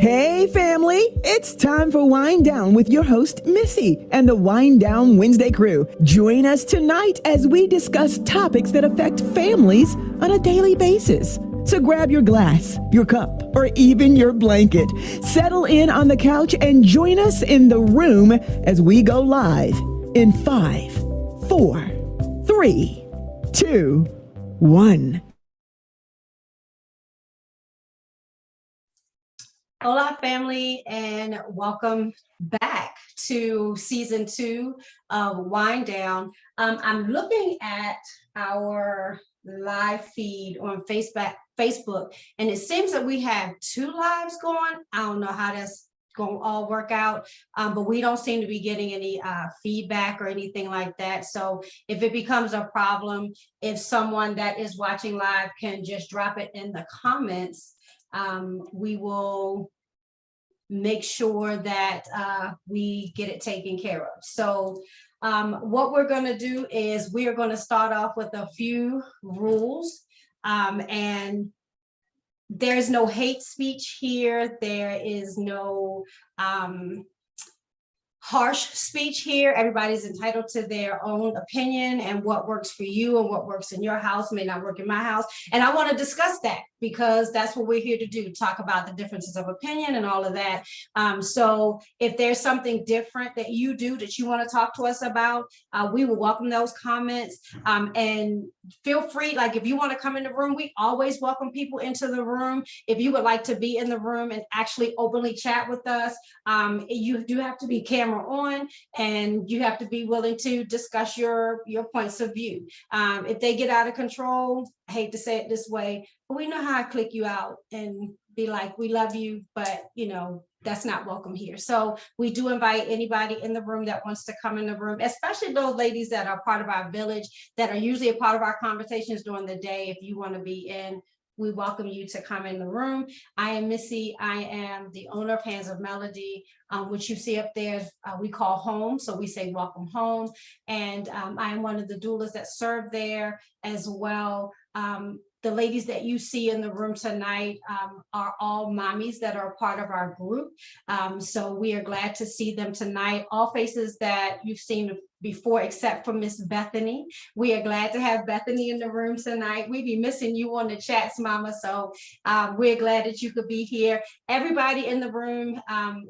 Hey family, it's time for Wind Down with your host Missy and the Winedown Wednesday crew. Join us tonight as we discuss topics that affect families on a daily basis. So grab your glass, your cup, or even your blanket. Settle in on the couch and join us in the room as we go live in 5, 4, 3, 2, 1. Hola, family, and welcome back to season 2 of Wind Down. I'm looking at our live feed on Facebook, and it seems that we have 2 lives going. I don't know how that's going to all work out, but we don't seem to be getting any feedback or anything like that. So if it becomes a problem, if someone that is watching live can just drop it in the comments, we will make sure that we get it taken care of. So what we're going to do is we are going to start off with a few rules, and there's no hate speech here. There is no harsh speech here. Everybody's entitled to their own opinion, and what works for you and what works in your house may not work in my house. And I want to discuss that because that's what we're here to do, talk about the differences of opinion and all of that. So if there's something different that you do that you want to talk to us about, we will welcome those comments. And feel free, like if you want to come in the room, we always welcome people into the room. If you would like to be in the room and actually openly chat with us, you do have to be camera on, and you have to be willing to discuss your points of view. If they get out of control, I hate to say it this way, but we know how to click you out and be like, we love you, but you know, that's not welcome here. So we do invite anybody in the room that wants to come in the room, especially those ladies that are part of our village, that are usually a part of our conversations during the day. If you want to be in, we welcome you to come in the room. I am Missy. I am the owner of Hands of Melody, which you see up there, we call home. So we say welcome home. And I am one of the doulas that serve there as well. The ladies that you see in the room tonight are all mommies that are part of our group. So we are glad to see them tonight. All faces that you've seen before, except for Miss Bethany. We are glad to have Bethany in the room tonight. We be missing you on the chats, Mama. So we're glad that you could be here. Everybody in the room,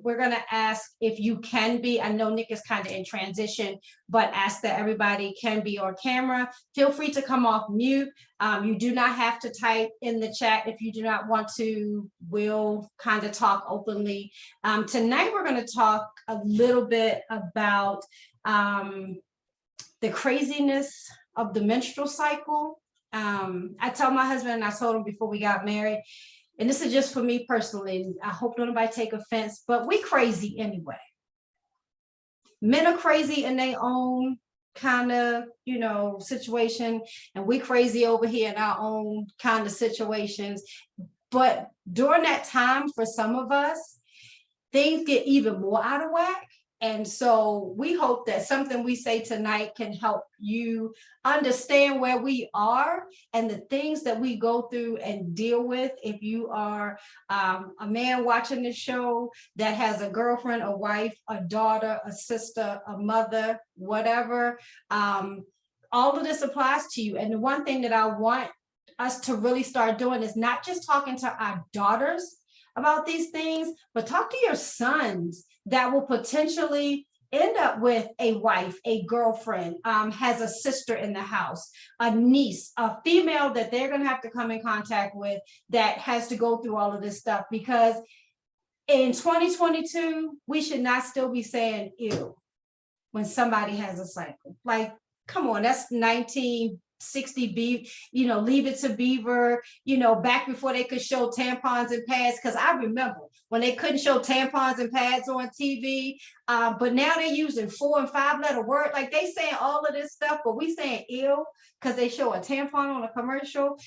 we're gonna ask if you can be, I know Nick is kind of in transition, but ask that everybody can be on camera. Feel free to come off mute. You do not have to type in the chat if you do not want to. We'll kind of talk openly. Tonight, we're going to talk a little bit about the craziness of the menstrual cycle. I tell my husband, and I told him before we got married, and this is just for me personally, I hope nobody take offense, but we crazy anyway. Men are crazy in their own kind of, you know, situation, and we crazy over here in our own kind of situations. But during that time, for some of us, things get even more out of whack. And so we hope that something we say tonight can help you understand where we are and the things that we go through and deal with. If you are a man watching this show that has a girlfriend, a wife, a daughter, a sister, a mother, whatever, all of this applies to you. And the one thing that I want us to really start doing is not just talking to our daughters about these things, but talk to your sons that will potentially end up with a wife, a girlfriend, has a sister in the house, a niece, a female that they're going to have to come in contact with that has to go through all of this stuff. Because in 2022, we should not still be saying ew when somebody has a cycle. Like, come on, that's 1960, you know, Leave It to Beaver, you know, back before they could show tampons and pads. Because I remember when they couldn't show tampons and pads on TV, but now they're using 4 and 5 letter word. Like, they saying all of this stuff, but we saying ew because they show a tampon on a commercial.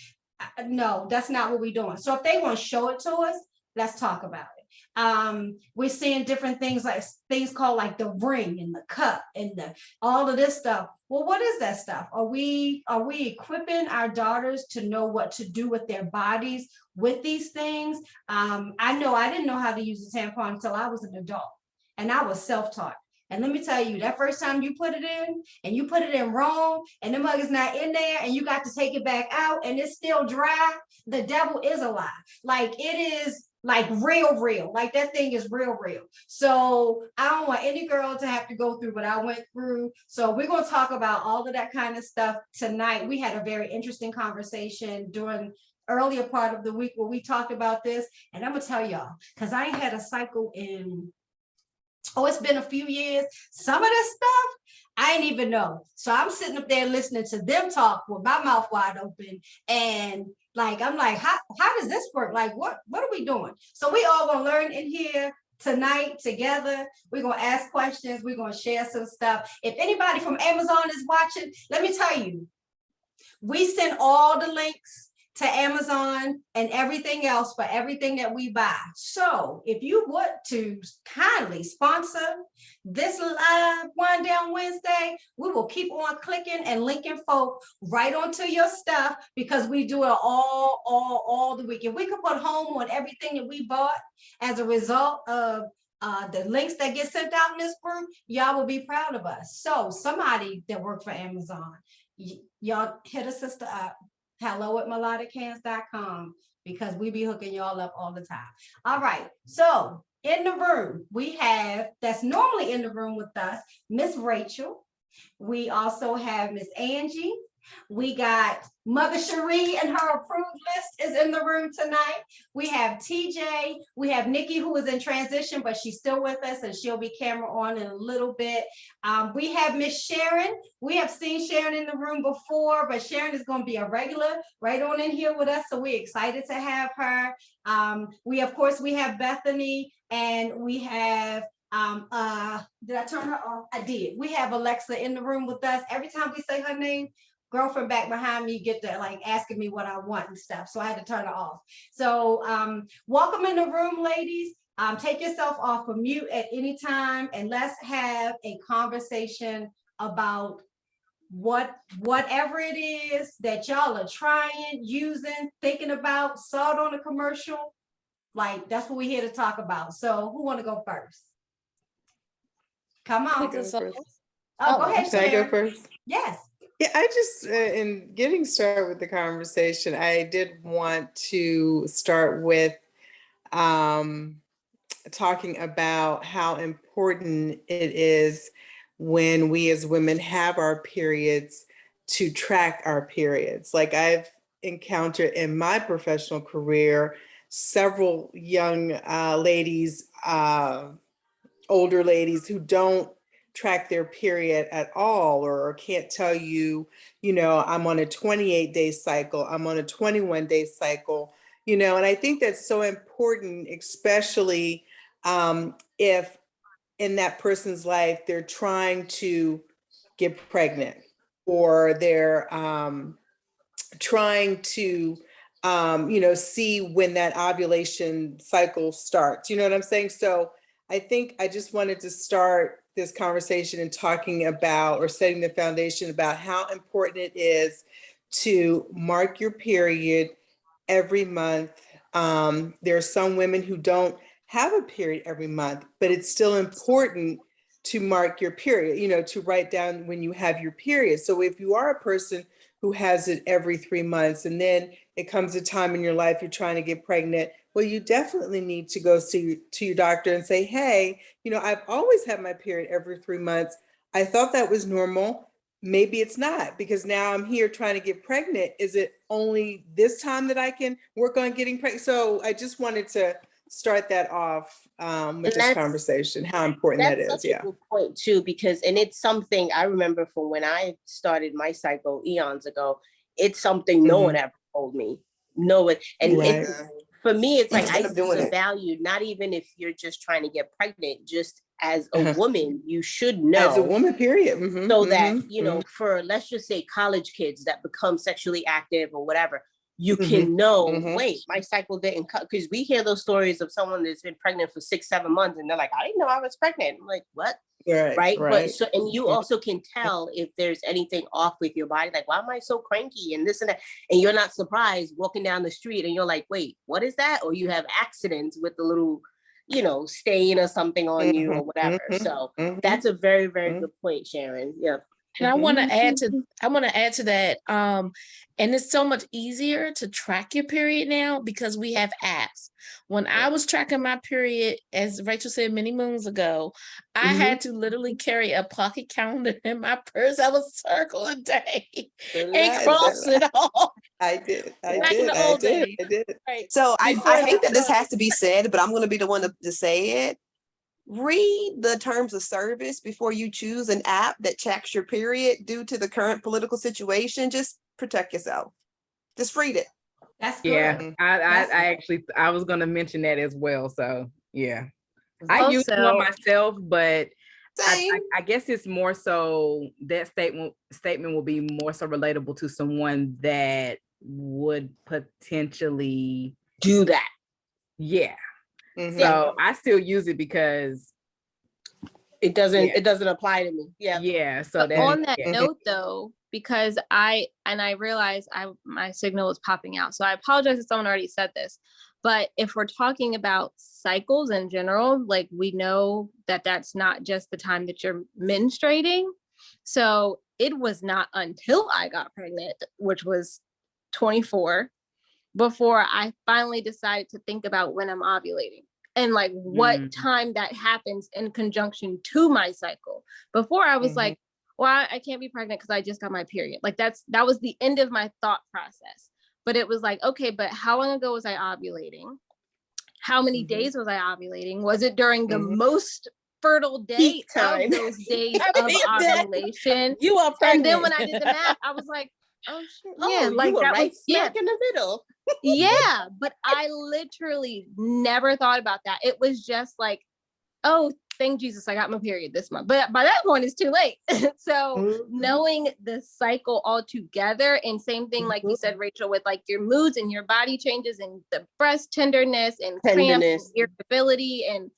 No, that's not what we're doing. So if they want to show it to us, let's talk about it. We're seeing different things, like things called like the ring and the cup and all of this stuff. Well, what is that stuff? Are we equipping our daughters to know what to do with their bodies with these things? I know I didn't know how to use a tampon until I was an adult, and I was self-taught. And let me tell you, that first time you put it in and you put it in wrong and the mug is not in there and you got to take it back out and it's still dry, the devil is alive. Like, it is like real. Like, that thing is real. So I don't want any girl to have to go through what I went through. So we're going to talk about all of that kind of stuff tonight. We had a very interesting conversation during earlier part of the week where we talked about this. And I'm going to tell y'all, because I ain't had a cycle in, it's been a few years. Some of this stuff I didn't even know. So I'm sitting up there listening to them talk with my mouth wide open. And like, I'm like, how does this work? Like, what are we doing? So we all gonna learn in here tonight together. We're gonna ask questions. We're gonna share some stuff. If anybody from Amazon is watching, let me tell you, we send all the links to Amazon and everything else for everything that we buy. So if you want to kindly sponsor this live Winedown Wednesday, we will keep on clicking and linking folk right onto your stuff, because we do it all the week. If we could put home on everything that we bought as a result of the links that get sent out in this group, y'all will be proud of us. So somebody that worked for Amazon, y'all hit a sister up. hello@melodichands.com, because we be hooking y'all up all the time. All right, so in the room we have, that's normally in the room with us, Miss Rachel. We also have Miss Angie. We got Mother Cherie, and her approved list is in the room tonight. We have TJ. We have Nikki, who is in transition, but she's still with us, and she'll be camera on in a little bit. We have Miss Sharon. We have seen Sharon in the room before, but Sharon is going to be a regular right on in here with us, so we're excited to have her. We have Bethany, and we have did I turn her off? I did. We have Alexa in the room with us. Every time we say her name, girlfriend back behind me get to like asking me what I want and stuff, so I had to turn it off. So welcome in the room, ladies. Take yourself off of mute at any time, and let's have a conversation about whatever it is that y'all are trying, using, thinking about, saw it on a commercial. Like, that's what we're here to talk about. So who want to go first? Come on. Go Ahead. Can I go first? Yes. Yeah, I just, in getting started with the conversation, I did want to start with talking about how important it is when we as women have our periods to track our periods. Like, I've encountered in my professional career several young ladies, older ladies, who don't track their period at all, or can't tell you, I'm on a 28-day cycle, I'm on a 21-day cycle, and I think that's so important, especially if in that person's life they're trying to get pregnant, or they're trying to see when that ovulation cycle starts. You know what I'm saying? So I think I just wanted to start this conversation and talking about, or setting the foundation about, how important it is to mark your period every month. There are some women who don't have a period every month, but it's still important to mark your period, to write down when you have your period. So if you are a person who has it every 3 months, and then it comes a time in your life you're trying to get pregnant, well, you definitely need to go to your doctor and say, hey, I've always had my period every 3 months. I thought that was normal. Maybe it's not, because now I'm here trying to get pregnant. Is it only this time that I can work on getting pregnant? So I just wanted to start that off with this conversation, how important that is. That's such a good point too, because, and it's something I remember from when I started my cycle eons ago. It's something no one ever told me. No one. And Right. For me, it's like, I see the value, not even if you're just trying to get pregnant, just as a woman, you should know. As a woman, period. So that, for, let's just say, college kids that become sexually active or whatever, you can know, wait, my cycle didn't cut. Because we hear those stories of someone that's been pregnant for 6-7 months and they're like, I didn't know I was pregnant. I'm like, what? Right. But so, and you also can tell if there's anything off with your body, like, why am I so cranky and this and that? And you're not surprised walking down the street and you're like, wait, what is that? Or you have accidents with the little, you know, stain or something on you or whatever. So that's a very, very good point, Sharon. Yeah. And I want to add to that. And it's so much easier to track your period now because we have apps. When I was tracking my period, as Rachel said many moons ago, I had to literally carry a pocket calendar in my purse. I would circle a day and cross it off. I did. Right. So I hate that this has to be said, but I'm going to be the one to say it. Read the terms of service before you choose an app that checks your period due to the current political situation. Just protect yourself. Just read it. That's good. Yeah, I was going to mention that as well. So yeah, I use one myself, but I guess it's more so that statement will be more so relatable to someone that would potentially do that. Yeah. So I still use it because it doesn't apply to me. Yeah. So that, on that note though, because I realized my signal was popping out. So I apologize if someone already said this, but if we're talking about cycles in general, like we know that that's not just the time that you're menstruating. So it was not until I got pregnant, which was 24, before I finally decided to think about when I'm ovulating and like what time that happens in conjunction to my cycle. Before I was like, well, I can't be pregnant because I just got my period. Like that was the end of my thought process. But it was like, okay, but how long ago was I ovulating? How many days was I ovulating? Was it during the most fertile day of those days of ovulation? You are pregnant. And then when I did the math, I was like, oh shit, yeah, like you were that right was smack in the middle. Yeah, but I literally never thought about that. It was just like, oh, thank Jesus, I got my period this month. But by that point, it's too late. So knowing the cycle all together, and same thing, like you said, Rachel, with like your moods and your body changes and the breast tenderness and cramps and irritability and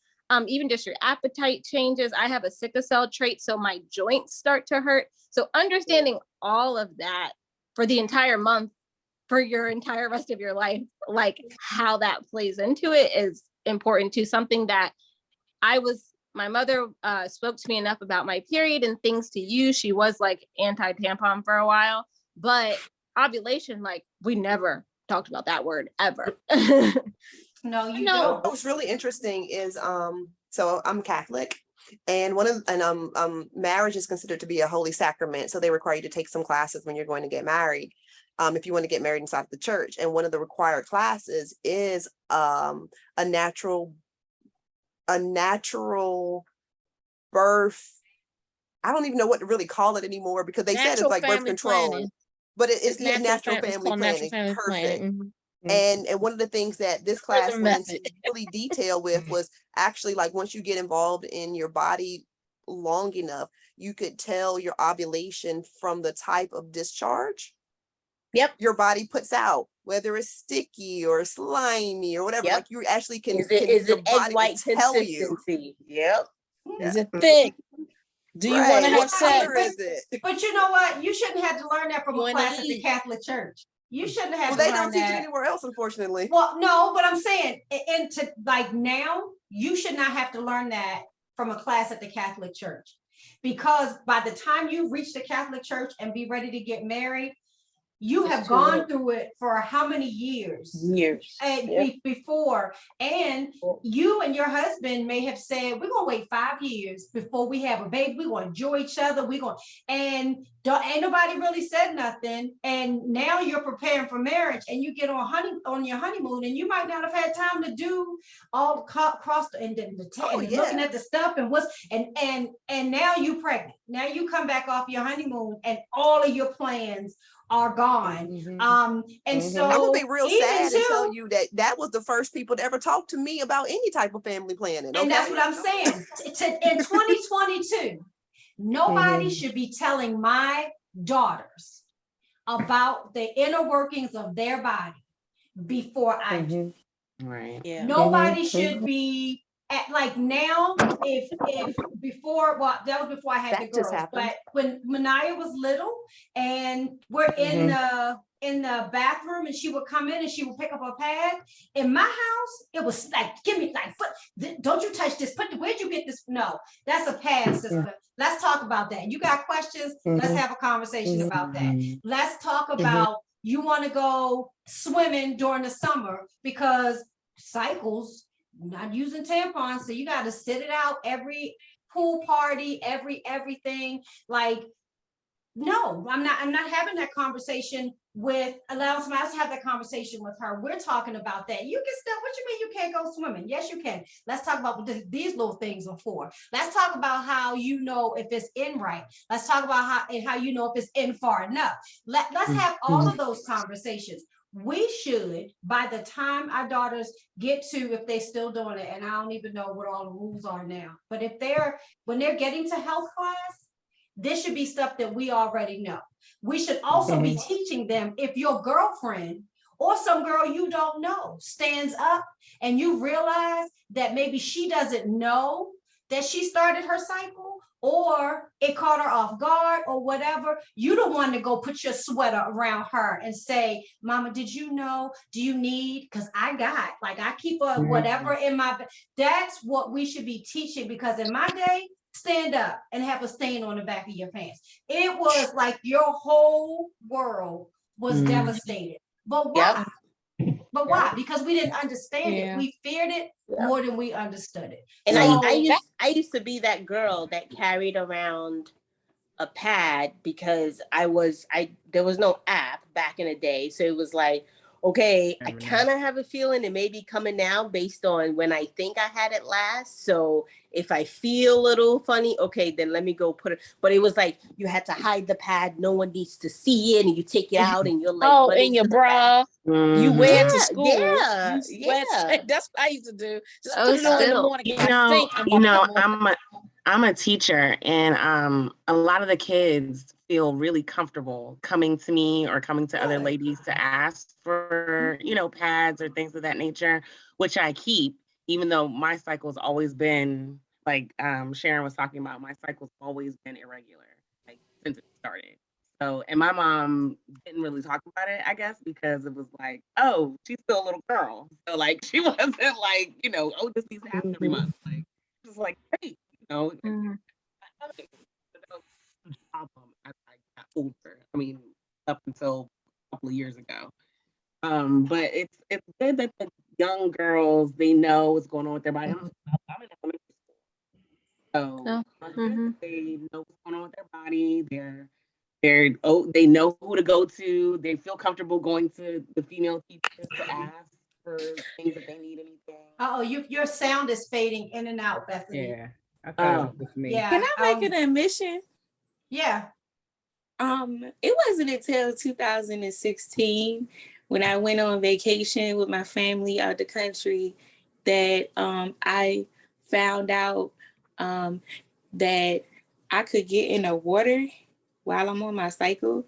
even just your appetite changes. I have a sickle cell trait, so my joints start to hurt. So understanding all of that for the entire month, for your entire rest of your life, like how that plays into it is important too. Something that my mother spoke to me enough about my period and things to use. She was like anti-tampon for a while, but ovulation, like we never talked about that word ever. No, you don't. What was really interesting is, so I'm Catholic, and marriage is considered to be a holy sacrament. So they require you to take some classes when you're going to get married. If you want to get married inside the church. And one of the required classes is a natural birth. I don't even know what to really call it anymore because they said it's like birth control. Planning. But it's natural family planning. Perfect. And one of the things that this class went into really detail with was actually like once you get involved in your body long enough, you could tell your ovulation from the type of discharge your body puts out, whether it's sticky or slimy or whatever. Like you actually can. Is it egg white consistency? Is it thick? Do you want to have sex? But you know what? You shouldn't have to learn that from a class at the Catholic Church. You shouldn't have to learn that. They don't teach it anywhere else, unfortunately. Well, no, but I'm saying, into like now, you should not have to learn that from a class at the Catholic Church, because by the time you reach the Catholic Church and be ready to get married, you have gone through it for how many years? Before, and you and your husband may have said, we're gonna wait 5 years before we have a baby. We're gonna enjoy each other. Ain't nobody really said nothing. And now you're preparing for marriage, and you get on your honeymoon, and you might not have had time to do all cross and looking at the stuff and now you pregnant. Now you come back off your honeymoon, and all of your plans are gone. And so I will be real sad to tell you that was the first people to ever talk to me about any type of family planning. And that's what I'm saying. In 2022, nobody should be telling my daughters about the inner workings of their body before I do. Right. Yeah. Nobody should be at, like, now, if before, well, that was before I had the girls, but when Manaya was little and we're in the bathroom and she would come in and she would pick up a pad, in my house it was like, give me, like, don't you touch this, where'd you get this? No, that's a pad, sister. Let's talk about that. You got questions? Let's have a conversation about that. Let's talk about, you want to go swimming during the summer because cycles, not using tampons, so you got to sit it out every pool party, everything. Like, no, I'm not having that conversation with, allow somebody else to have that conversation with her. We're talking about that. You can still, what you mean you can't go swimming? Yes, you can. Let's talk about what these little things are for. Let's talk about how you know if it's in right. Let's talk about how you know if it's in far enough. Let's have all of those conversations. We should, by the time our daughters get to, if they're still doing it, and I don't even know what all the rules are now, but when they're getting to health class, this should be stuff that we already know. We should also be teaching them, if your girlfriend or some girl you don't know stands up and you realize that maybe she doesn't know that she started her cycle, or it caught her off guard or whatever, you don't want to go put your sweater around her and say, mama, did you know, do you need, because I keep a whatever in my, that's what we should be teaching, because in my day, stand up and have a stain on the back of your pants. It was like your whole world was devastated. But why? But why? Because we didn't understand it. We feared it more than we understood it. And so, I used to be that girl that carried around a pad because there was no app back in the day. So it was like, okay, I kind of have a feeling it may be coming now based on when I think I had it last. So if I feel a little funny, okay, then let me go put it. But it was like, you had to hide the pad. No one needs to see it. And you take it out and you're like, in your bra. You wear it to school. Yeah. That's what I used to do. Just put it on in the morning. I'm a teacher, and a lot of the kids feel really comfortable coming to me or coming to other ladies to ask for, pads or things of that nature, which I keep, even though my cycle's always been, like Sharon was talking about, my cycle's always been irregular, like since it started. So, and my mom didn't really talk about it, I guess, because it was like, oh, she's still a little girl. So like, she wasn't like, oh, this needs to happen every month. Like, it was like, great. Problem as I got older. I mean, up until a couple of years ago. But it's good that the young girls, they know what's going on with their body. I'm in elementary school, so they know what's going on with their body. They know who to go to. They feel comfortable going to the female teachers to ask for things if they need anything. Your sound is fading in and out, Bethany. Yeah. I thought it was me. Yeah. Can I make an admission? Yeah. It wasn't until 2016 when I went on vacation with my family out the country that I found out that I could get in the water while I'm on my cycle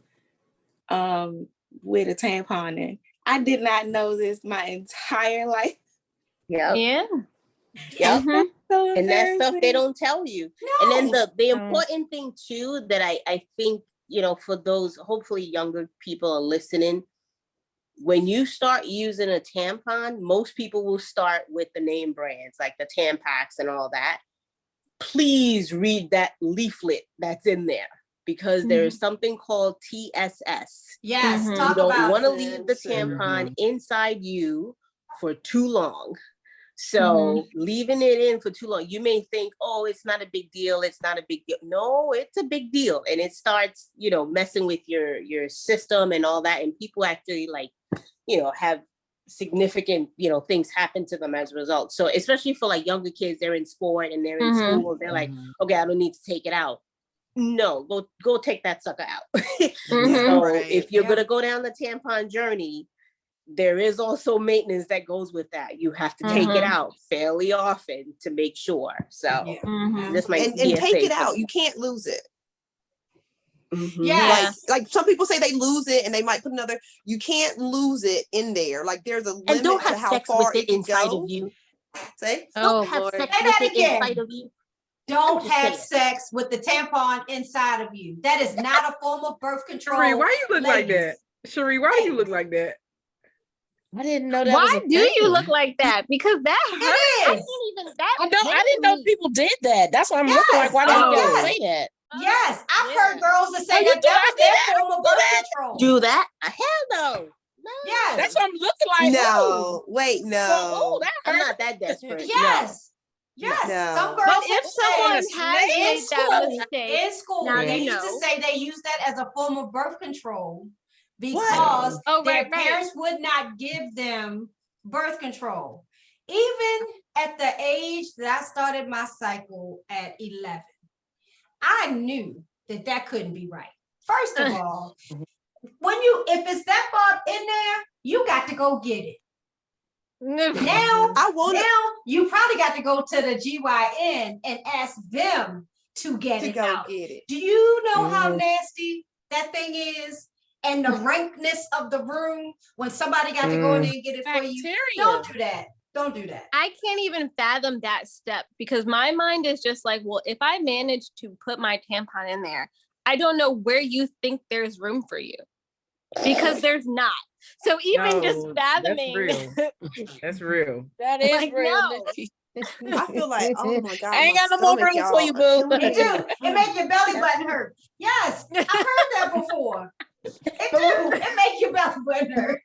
with a tampon in. I did not know this my entire life. Yeah. Yep. And that stuff they don't tell you. No. And then the important thing too that I think, for those hopefully younger people are listening, when you start using a tampon, most people will start with the name brands like the Tampax and all that. Please read that leaflet that's in there, because there is something called TSS. Yes. You don't want to leave the tampon inside you for too long. So leaving it in for too long, you may think, oh, it's not a big deal. It's not a big deal. No, it's a big deal. And it starts, messing with your system and all that. And people actually have significant, things happen to them as a result. So especially for like younger kids, they're in sport and they're in school. They're like, okay, I don't need to take it out. No, go take that sucker out. So if you're going to go down the tampon journey, there is also maintenance that goes with that. You have to take it out fairly often to make sure. So this might and take it out. You can't lose it. Yes. Like some people say they lose it and they might put another, you can't lose it in there. Like there's a limit to how far it can go. Of you. Say? Oh, Don't have Lord. sex Say with that it again. inside of you. Don't have sex with the tampon inside of you. That is not a form of birth control. Cherie, why you look like that? Cherie, why do you look like that? I didn't know that. Why do you look like that? Because that hurts. I It can't is. even. That I didn't know people did that. That's why I'm looking like, why didn't y'all say that? Yes, I've heard girls that say that was their form of birth control. Do that? Hell no. Yes. That's what I'm looking like. No, wait, no. Oh, I'm not that desperate. Yes. Yes. No. Some girls But if will someone say has in made that mistake, in school, now they you used to know. say they use that as a form of birth control because their parents would not give them birth control. Even at the age that I started my cycle at 11, I knew that that couldn't be right. First of all, if it's that far in there, you got to go get it. Now you probably got to go to the GYN and ask them to get it out. Do you know how nasty that thing is? And the rankness of the room when somebody got to go in there and get it for you. Don't do that. Don't do that. I can't even fathom that step because my mind is just like, well, if I manage to put my tampon in there, I don't know where you think there's room for you because there's not. So even just fathoming. That's real. That is like, real. No. I feel like, oh my God. I ain't got no more room for you, boo. It do. It make your belly button hurt. Yes, I've heard that before. It do. It make your belly button hurt.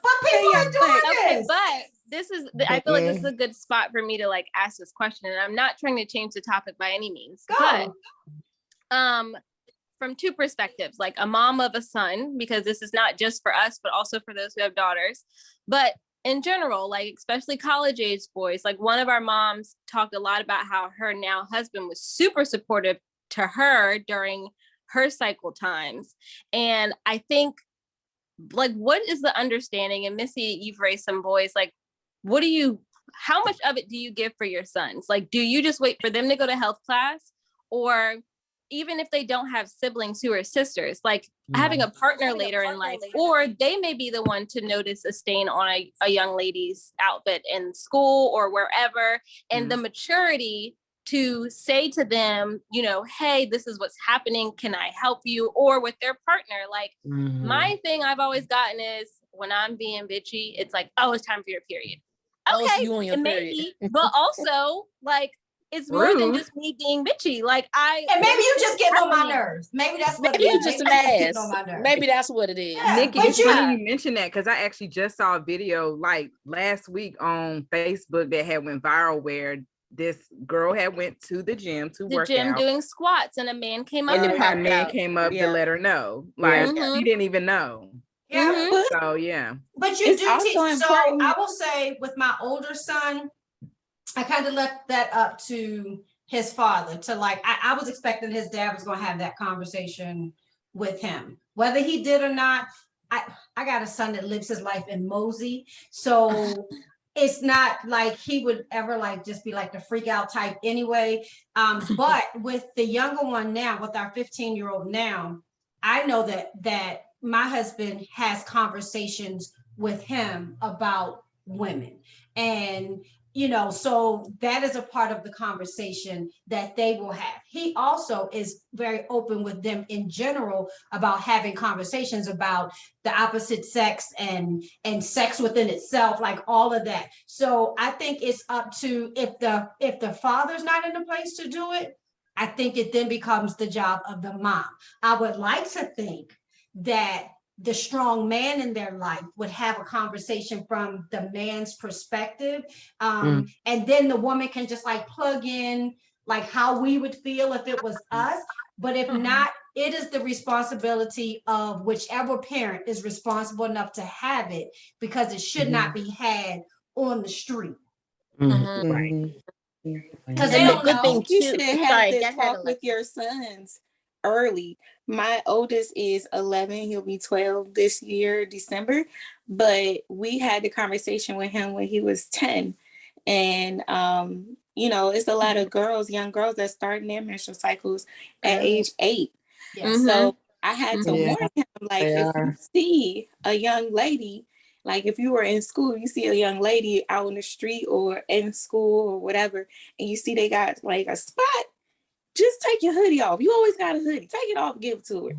But people are doing this. But this is, I feel like this is a good spot for me to like ask this question. And I'm not trying to change the topic by any means. Go. But from two perspectives, like a mom of a son, because this is not just for us, but also for those who have daughters. But in general, like especially college age boys, like one of our moms talked a lot about how her now husband was super supportive to her during her cycle times. And I think like, what is the understanding? And Missy, you've raised some boys, like, how much of it do you give for your sons? Like, do you just wait for them to go to health class? Or even if they don't have siblings who are sisters, like having a partner later in life, or they may be the one to notice a stain on a young lady's outfit in school or wherever, and the maturity to say to them, you know, hey, this is what's happening. Can I help you? Or with their partner. Like my thing I've always gotten is when I'm being bitchy, it's like, oh, it's time for your period. Okay, you on your period. maybe, but also like it's more than just me being bitchy. Like and maybe you just getting on my nerves. Maybe that's what it is. You just an ass. Maybe that's what it is. Yeah, Nikki, it's funny you mentioned that because I actually just saw a video like last week on Facebook that had went viral where this girl had went to the gym to work out, doing squats, and a man came up and a man came up to let her know. Like she didn't even know. Yeah. So yeah. But you do teach. So I will say with my older son, I kind of left that up to his father to like, I was expecting his dad was going to have that conversation with him, whether he did or not. I got a son that lives his life in Mosey. So it's not like he would ever like just be like the freak out type anyway. But with the younger one now, with our 15-year-old now, I know that my husband has conversations with him about women. And you know, so that is a part of the conversation that they will have. He also is very open with them in general about having conversations about the opposite sex and sex within itself, like all of that. So I think it's up to, if the father's not in a place to do it, I think it then becomes the job of the mom. I would like to think that the strong man in their life would have a conversation from the man's perspective. And then the woman can just like plug in like how we would feel if it was us. But if not, it is the responsibility of whichever parent is responsible enough to have it, because it should not be had on the street. Right. Because they don't know. You should have to talk with your sons early. My oldest is 11. He'll be 12 this year, December. But we had the conversation with him when he was 10. And, you know, it's a lot of girls, young girls that starting their menstrual cycles at age 8. Yes. So I had to warn him, like, if you see a young lady, like if you were in school, you see a young lady out in the street or in school or whatever, and you see they got like a spot, just take your hoodie off. You always got a hoodie. Take it off, give it to her.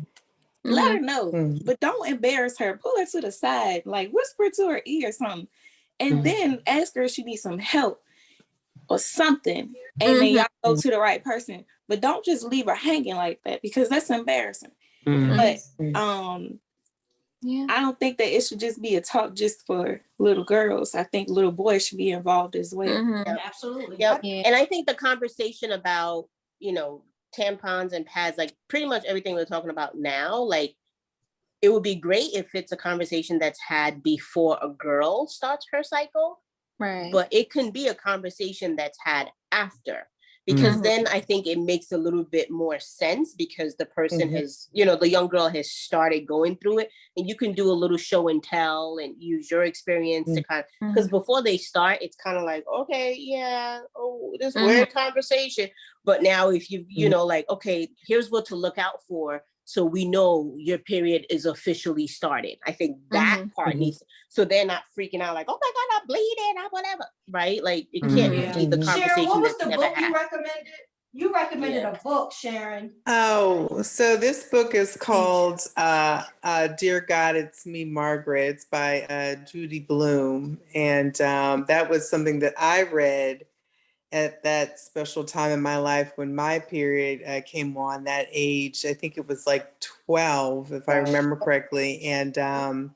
Let her know, but don't embarrass her. Pull her to the side, like whisper to her ear or something, and then ask her if she needs some help or something. And then y'all go to the right person, but don't just leave her hanging like that, because that's embarrassing. But I don't think that it should just be a talk just for little girls. I think little boys should be involved as well. Yep. Absolutely. Yep. And I think the conversation about, you know, tampons and pads, like pretty much everything we're talking about now, like it would be great if it's a conversation that's had before a girl starts her cycle. Right. But it can be a conversation that's had after, because then I think it makes a little bit more sense, because the person has, you know, the young girl has started going through it, and you can do a little show and tell and use your experience to kind of, because before they start, it's kind of like, okay, yeah, oh, this weird conversation. But now if you know, like, okay, here's what to look out for, so we know your period is officially started. I think that part needs, so they're not freaking out like, oh my God, I'm bleeding, I'm whatever, right? Like it can't be the conversation. Sharon, what was that's the book you recommended? You recommended a book, Sharon. Oh, so this book is called Dear God, It's Me, Margaret. It's by Judy Blume. And that was something that I read at that special time in my life when my period came on, that age. I think it was like 12, if I remember correctly. And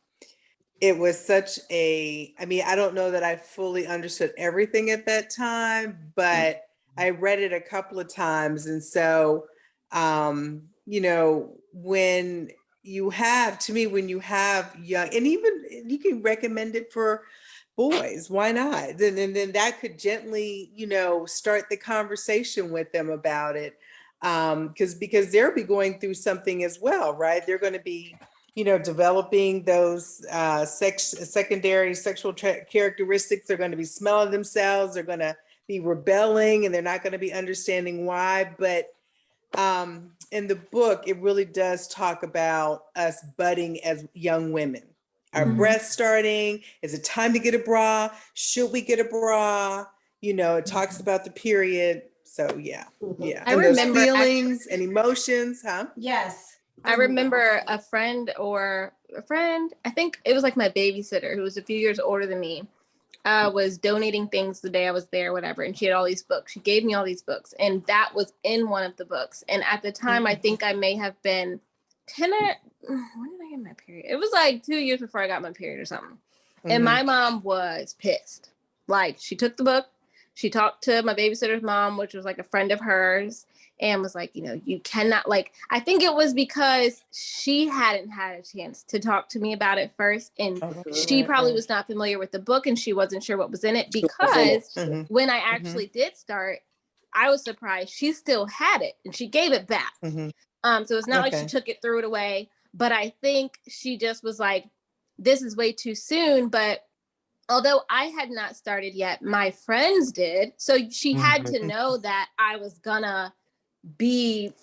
it was such a, I mean, I don't know that I fully understood everything at that time, but I read it a couple of times. And so, you know, when you have, to me, when you have young, and even you can recommend it for boys, why not? Then that could gently, you know, start the conversation with them about it. Because they'll be going through something as well, right? They're going to be, you know, developing those secondary sexual characteristics. They're going to be smelling themselves. They're going to be rebelling, and they're not going to be understanding why. But in the book, it really does talk about us budding as young women. Our breath starting, is it time to get a bra? Should we get a bra? You know, it talks about the period. So yeah. I and remember those feelings and emotions, huh? Yes. I remember a friend, I think it was like my babysitter, who was a few years older than me, was donating things the day I was there, whatever. And she had all these books. She gave me all these books, and that was in one of the books. And at the time, I think I may have been 10 or, when did I get my period? It was like 2 years before I got my period or something. And my mom was pissed. Like, she took the book, she talked to my babysitter's mom, which was like a friend of hers, and was like, you know, you cannot, like, I think it was because she hadn't had a chance to talk to me about it first. And she probably was not familiar with the book, and she wasn't sure what was in it, because when I actually did start, I was surprised she still had it, and she gave it back. So it's not like she took it, threw it away, but I think she just was like, this is way too soon. But although I had not started yet, my friends did. So she had to know that I was gonna be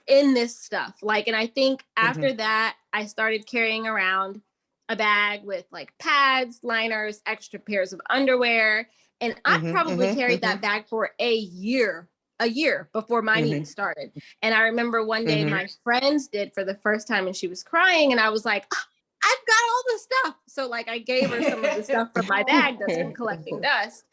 in this stuff. Like, and I think after that, I started carrying around a bag with like pads, liners, extra pairs of underwear. And I probably carried that bag for a year before mine even started. And I remember one day my friends did for the first time, and she was crying, and I was like, oh, I've got all this stuff. So like I gave her some of the stuff from my bag that's been collecting dust.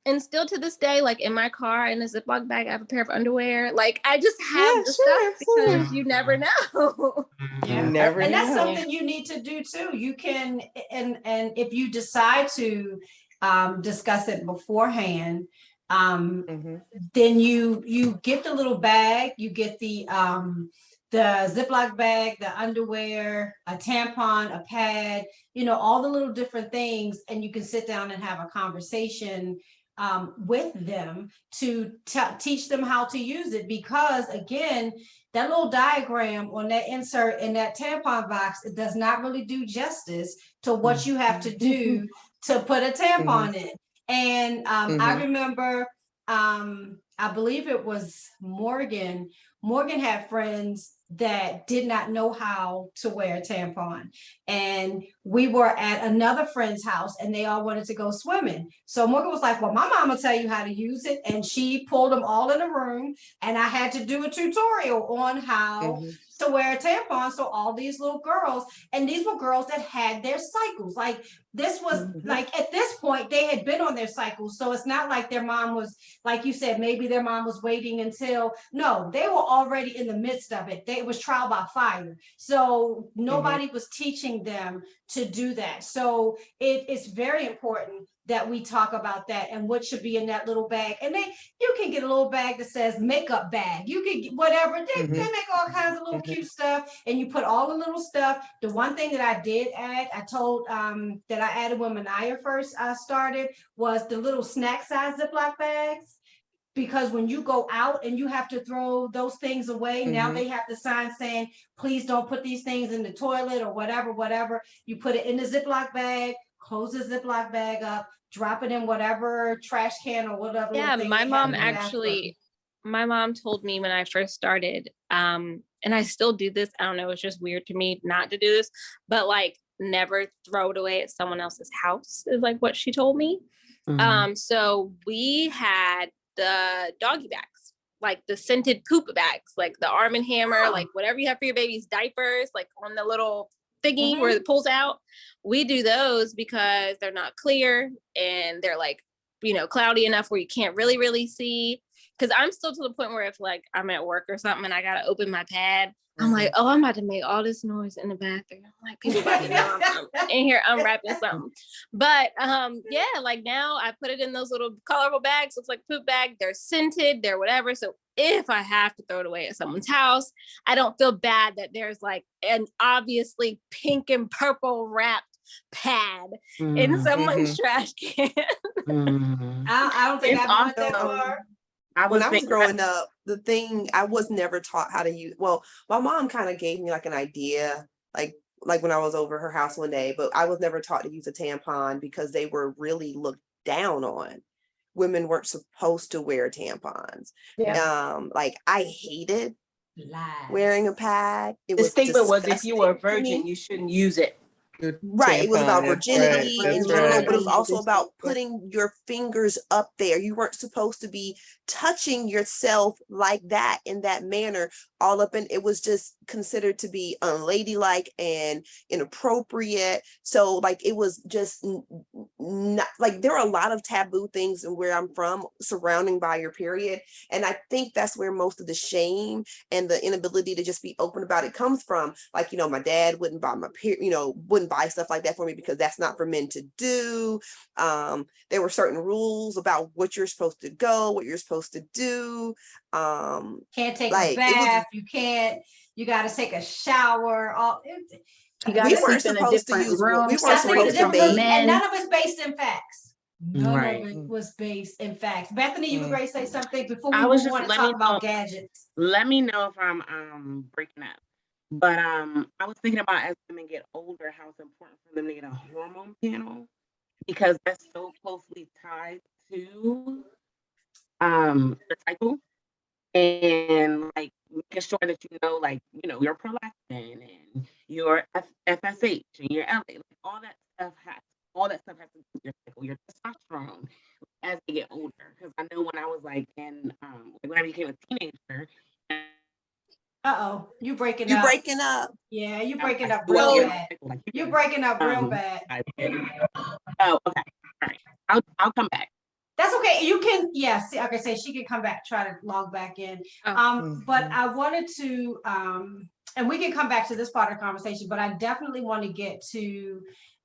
And still to this day, like in my car in a Ziploc bag, I have a pair of underwear. Like I just have the stuff because you never know. And that's something you need to do too. You can, and if you decide to discuss it beforehand, then you get the little bag, you get the Ziploc bag, the underwear, a tampon, a pad, you know, all the little different things, and you can sit down and have a conversation with them to teach them how to use it. Because again, that little diagram on that insert in that tampon box, it does not really do justice to what you have to do to put a tampon in. And I remember, I believe it was Morgan. Morgan had friends that did not know how to wear a tampon. And we were at another friend's house and they all wanted to go swimming. So Morgan was like, well, my mom will tell you how to use it. And she pulled them all in a room and I had to do a tutorial on how to wear a tampon. So all these little girls, and these were girls that had their cycles. Like this was like, at this point, they had been on their cycles. So it's not like their mom was, like you said, maybe their mom was waiting until, no, they were already in the midst of it. It was trial by fire. So nobody was teaching them to do that. So it's very important that we talk about that and what should be in that little bag. And then you can get a little bag that says makeup bag. You can get whatever. They make all kinds of little cute stuff and you put all the little stuff. The one thing that I did add, I told that I added when Manaya first started was the little snack size Ziploc bags. Because when you go out and you have to throw those things away, now they have the sign saying, please don't put these things in the toilet or whatever. You put it in the Ziploc bag, close the Ziploc bag up, drop it in whatever trash can or whatever. Yeah, my mom actually, my mom told me when I first started, and I still do this, I don't know, it's just weird to me not to do this, but like never throw it away at someone else's house is like what she told me. So we had the doggy bags, like the scented poop bags, like the Arm & Hammer, like whatever you have for your baby's diapers, like on the little thingy where it pulls out. We do those because they're not clear and they're like, you know, cloudy enough where you can't really see. Because I'm still to the point where if like I'm at work or something and I gotta open my pad, I'm like, oh, I'm about to make all this noise in the bathroom. I'm like, people about to know I'm in here unwrapping something. But yeah, like now I put it in those little colorful bags. Looks like poop bag. They're scented. They're whatever. So if I have to throw it away at someone's house, I don't feel bad that there's like an obviously pink and purple wrapped pad in someone's trash can. I don't think I went that far. When I was growing up, the thing I was never taught how to use, well, my mom kind of gave me like an idea, like when I was over her house one day, but I was never taught to use a tampon because they were really looked down on. Women weren't supposed to wear tampons. Like I hated wearing a pad. The statement was if you were a virgin, you shouldn't use it. Right, it was about virginity in general, but it was also about putting your fingers up there. You weren't supposed to be touching yourself like that in that manner, all up, and it was just considered to be unladylike and inappropriate. So like it was just not like there are a lot of taboo things in where I'm from surrounding by your period, and I think that's where most of the shame and the inability to just be open about it comes from. Like, you know, my dad wouldn't buy my wouldn't buy stuff like that for me because that's not for men to do. There were certain rules about what you're supposed to go, what you're supposed to do. Can't take a bath. You got to take a shower. We weren't supposed to use room. We weren't supposed to bathe. And none of it's based in facts. None of it was based in facts. Bethany, you were going to say something before we move on to talk about gadgets. Let me know if I'm breaking up. But I was thinking about as women get older, how it's important for them to get a hormone panel because that's so closely tied to the cycle and like making sure that you know, like, you know, your prolactin and your FSH and your LA, like all that stuff has to do with your cycle, your testosterone as they get older. Because I know when I was like when I became a teenager. You breaking up. You breaking up. Yeah, you breaking up real bad. You breaking up real bad. Oh, okay. All right. I'll come back. That's okay. You can, yes. Okay, say she can come back, try to log back in. But I wanted to, and we can come back to this part of the conversation, but I definitely want to get to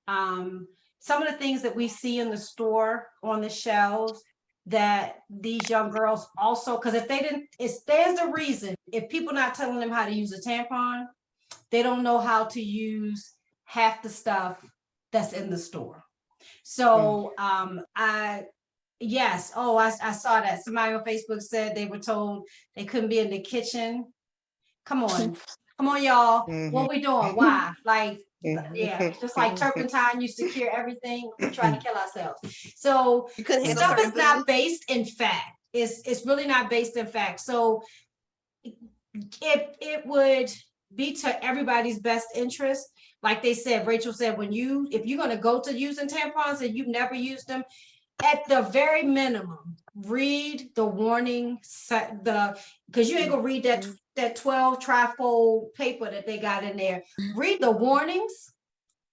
some of the things that we see in the store on the shelves that these young girls also, because if they didn't, it stands to reason, if people not telling them how to use a tampon, they don't know how to use half the stuff that's in the store. So I saw that somebody on Facebook said they were told they couldn't be in the kitchen. Come on y'all. What we doing? Why? Like Yeah, just like turpentine used to cure everything, we try to kill ourselves. So stuff is not based in fact. It's really not based in fact. So it would be to everybody's best interest. Like they said, Rachel said, if you're going to go to using tampons and you've never used them, at the very minimum, read the warning, because you ain't gonna read that 12 trifold paper that they got in there. Read the warnings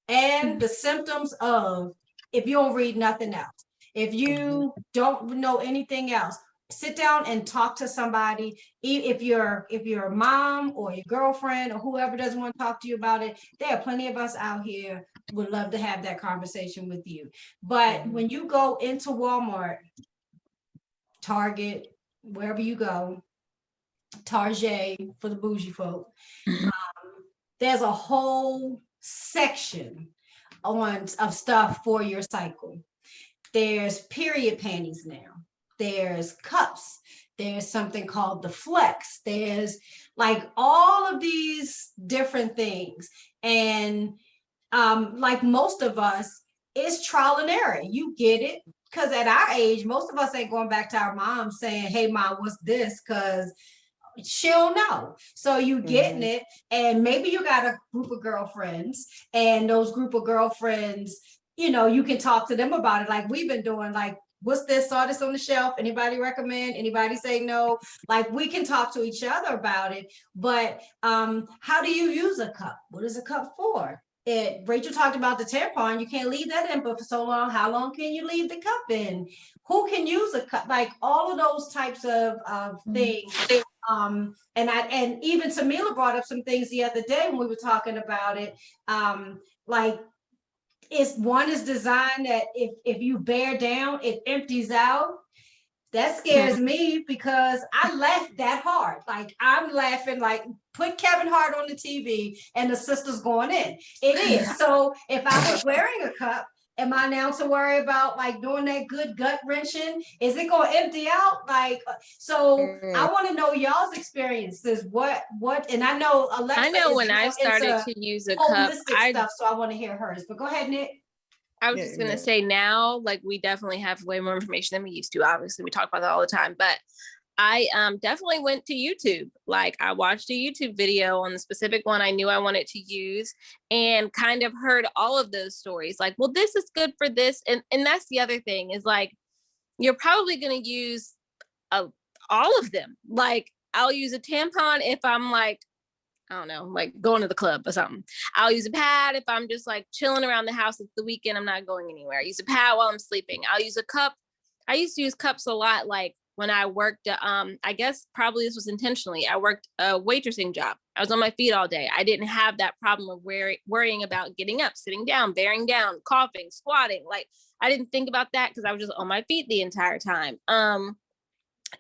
and the symptoms of, if you don't read nothing else. If you don't know anything else, sit down and talk to somebody. If you're a mom or your girlfriend or whoever doesn't want to talk to you about it, there are plenty of us out here would love to have that conversation with you. But when you go into Walmart, Target, wherever you go, Target for the bougie folk, there's a whole section of stuff for your cycle. There's period panties now. There's cups. There's something called the Flex. There's like all of these different things. And like most of us, it's trial and error. You get it. Because at our age, most of us ain't going back to our mom saying, hey, mom, what's this? Because she'll know. So you getting it. And maybe you got a group of girlfriends, and those group of girlfriends, you can talk to them about it like we've been doing. Like, what's this? Saw this on the shelf. Anybody recommend? Anybody say no? Like, we can talk to each other about it. But how do you use a cup? What is a cup for? Rachel talked about the tampon. You can't leave that in for so long. How long can you leave the cup in? Who can use a cup? Like all of those types of things. And even Tamila brought up some things the other day when we were talking about it. Like one is designed that if you bear down, it empties out. That scares me because I laughed that hard. Like I'm laughing, like put Kevin Hart on the TV and the sister's going in. It is. So if I was wearing a cup, am I now to worry about like doing that good gut wrenching? Is it going to empty out? Like, so I want to know y'all's experiences. What, and I know Alexa, I know when I started to use a cup, stuff, so I want to hear hers, but go ahead, Nick. I was just going to say now, like we definitely have way more information than we used to. Obviously, we talk about that all the time, but I definitely went to YouTube. Like I watched a YouTube video on the specific one I knew I wanted to use and kind of heard all of those stories. Like, well, this is good for this. And that's the other thing is like, you're probably going to use all of them. Like I'll use a tampon if I'm like, I don't know, like going to the club or something. I'll use a pad if I'm just like chilling around the house. It's the weekend. I'm not going anywhere. I use a pad while I'm sleeping. I'll use a cup. I used to use cups a lot. Like when I worked, I guess probably this was intentionally. I worked a waitressing job. I was on my feet all day. I didn't have that problem of worrying about getting up, sitting down, bearing down, coughing, squatting. Like I didn't think about that because I was just on my feet the entire time.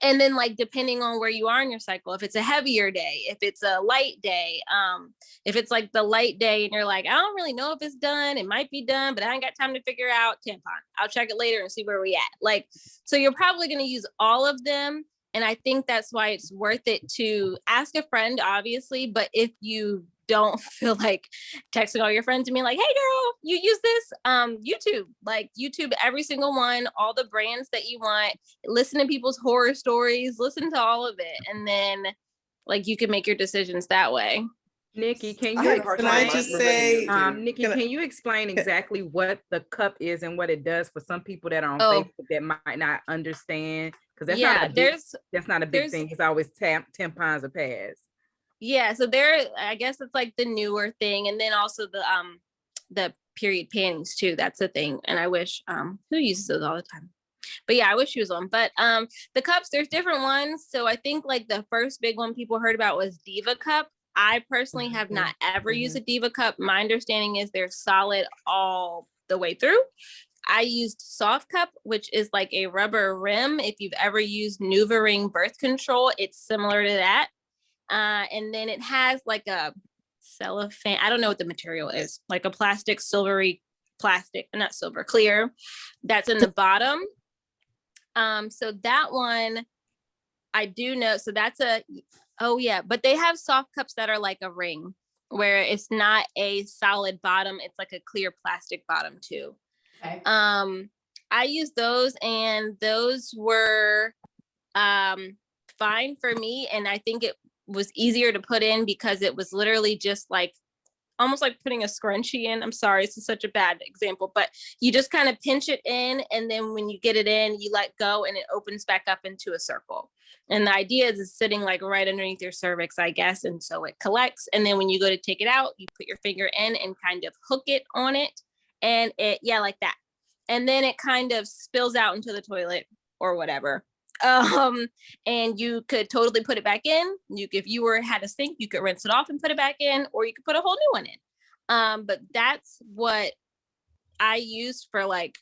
And then like, depending on where you are in your cycle, if it's a heavier day, if it's a light day, if it's like the light day and you're like, I don't really know if it's done, it might be done, but I ain't got time to figure out, tampon, I'll check it later and see where we at. Like, so you're probably going to use all of them. And I think that's why it's worth it to ask a friend, obviously, but if you don't feel like texting all your friends and being like, hey girl, you use this, YouTube every single one, all the brands that you want, listen to people's horror stories, listen to all of it, and then like you can make your decisions that way. Nikki, can you explain exactly what the cup is and what it does for some people that are on Facebook that might not understand? Because that's not a big thing. It's always tampons or pads. Yeah, so I guess it's like the newer thing, and then also the period panties too. That's the thing, and I wish who uses those all the time. But yeah, I wish she was on. But the cups, there's different ones. So I think like the first big one people heard about was Diva Cup. I personally have not ever used a Diva Cup. My understanding is they're solid all the way through. I used Soft Cup, which is like a rubber rim. If you've ever used NuvaRing birth control, it's similar to that. And then it has like a cellophane. I don't know what the material is, like a plastic, not silver, clear. That's in the bottom. So that one I do know. So that's but they have soft cups that are like a ring. where it's not a solid bottom, it's like a clear plastic bottom too. Okay. I used those, and those were fine for me, and I think it was easier to put in because it was literally just like almost like putting a scrunchie in. I'm sorry, this is such a bad example, but you just kind of pinch it in, and then when you get it in, you let go and it opens back up into a circle. And the idea is it's sitting like right underneath your cervix, I guess. And so it collects. And then when you go to take it out, you put your finger in and kind of hook it on it. And it, yeah, like that. And then it kind of spills out into the toilet or whatever. And you could totally put it back in. If you had a sink, you could rinse it off and put it back in, or you could put a whole new one in. But that's what I used for like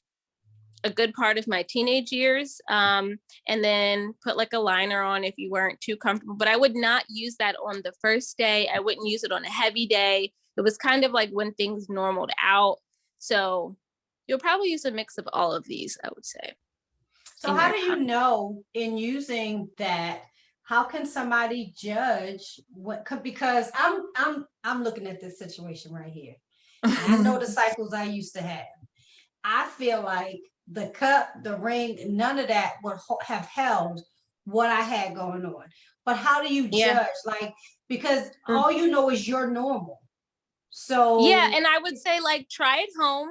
a good part of my teenage years. And then put like a liner on if you weren't too comfortable, but I would not use that on the first day. I wouldn't use it on a heavy day. It was kind of like when things normaled out. So you'll probably use a mix of all of these, I would say. So how do you know in using that, how can somebody judge what, because I'm looking at this situation right here. I know the cycles I used to have. I feel like the cup, the ring, none of that would have held what I had going on. But how do you judge? Like, because all you know is your normal. So yeah, and I would say like try it home.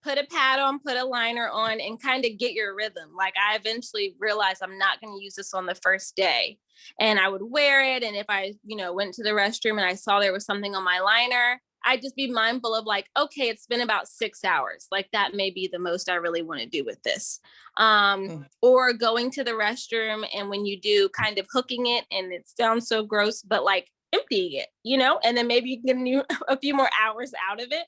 Put a pad on, put a liner on, and kind of get your rhythm. Like I eventually realized I'm not going to use this on the first day, and I would wear it. And if I, went to the restroom and I saw there was something on my liner, I'd just be mindful of like, okay, it's been about 6 hours. Like that may be the most I really want to do with this. Or going to the restroom, and when you do, kind of hooking it, and it sounds so gross, but like emptying it, and then maybe you can get a few more hours out of it.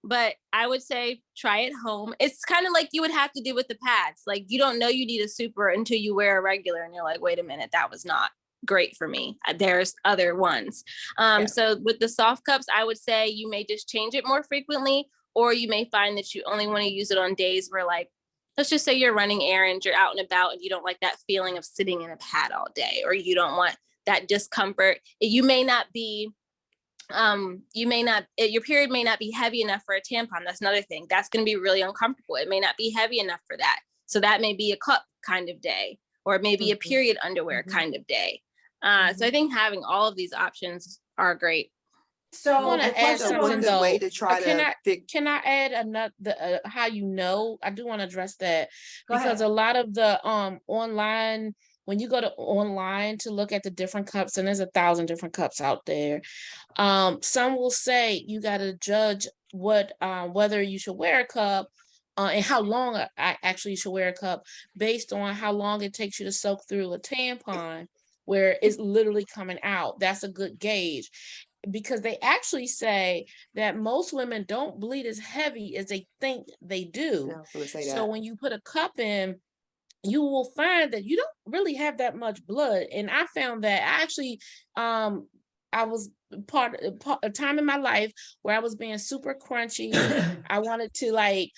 But I would say try it home. It's kind of like you would have to do with the pads. Like you don't know you need a super until you wear a regular and you're like, wait a minute, that was not great for me. There's other ones. So with the soft cups, I would say you may just change it more frequently, or you may find that you only want to use it on days where, like, let's just say you're running errands, you're out and about, and you don't like that feeling of sitting in a pad all day, or you don't want that discomfort. You may not be your period may not be heavy enough for a tampon. That's another thing. That's going to be really uncomfortable. It may not be heavy enough for that. So that may be a cup kind of day, or maybe a period underwear kind of day. So I think having all of these options are great. So I want to add something though. Way to try can I add another how you know? I do want to address that because a lot of the online, when you go to online to look at the different cups, and there's 1,000 different cups out there, some will say you got to judge whether you should wear a cup and how long I actually should wear a cup based on how long it takes you to soak through a tampon, where it's literally coming out. That's a good gauge, because they actually say that most women don't bleed as heavy as they think they do. So when you put a cup in, you will find that you don't really have that much blood. And I found that I actually, I was part of time in my life where I was being super crunchy. I wanted to like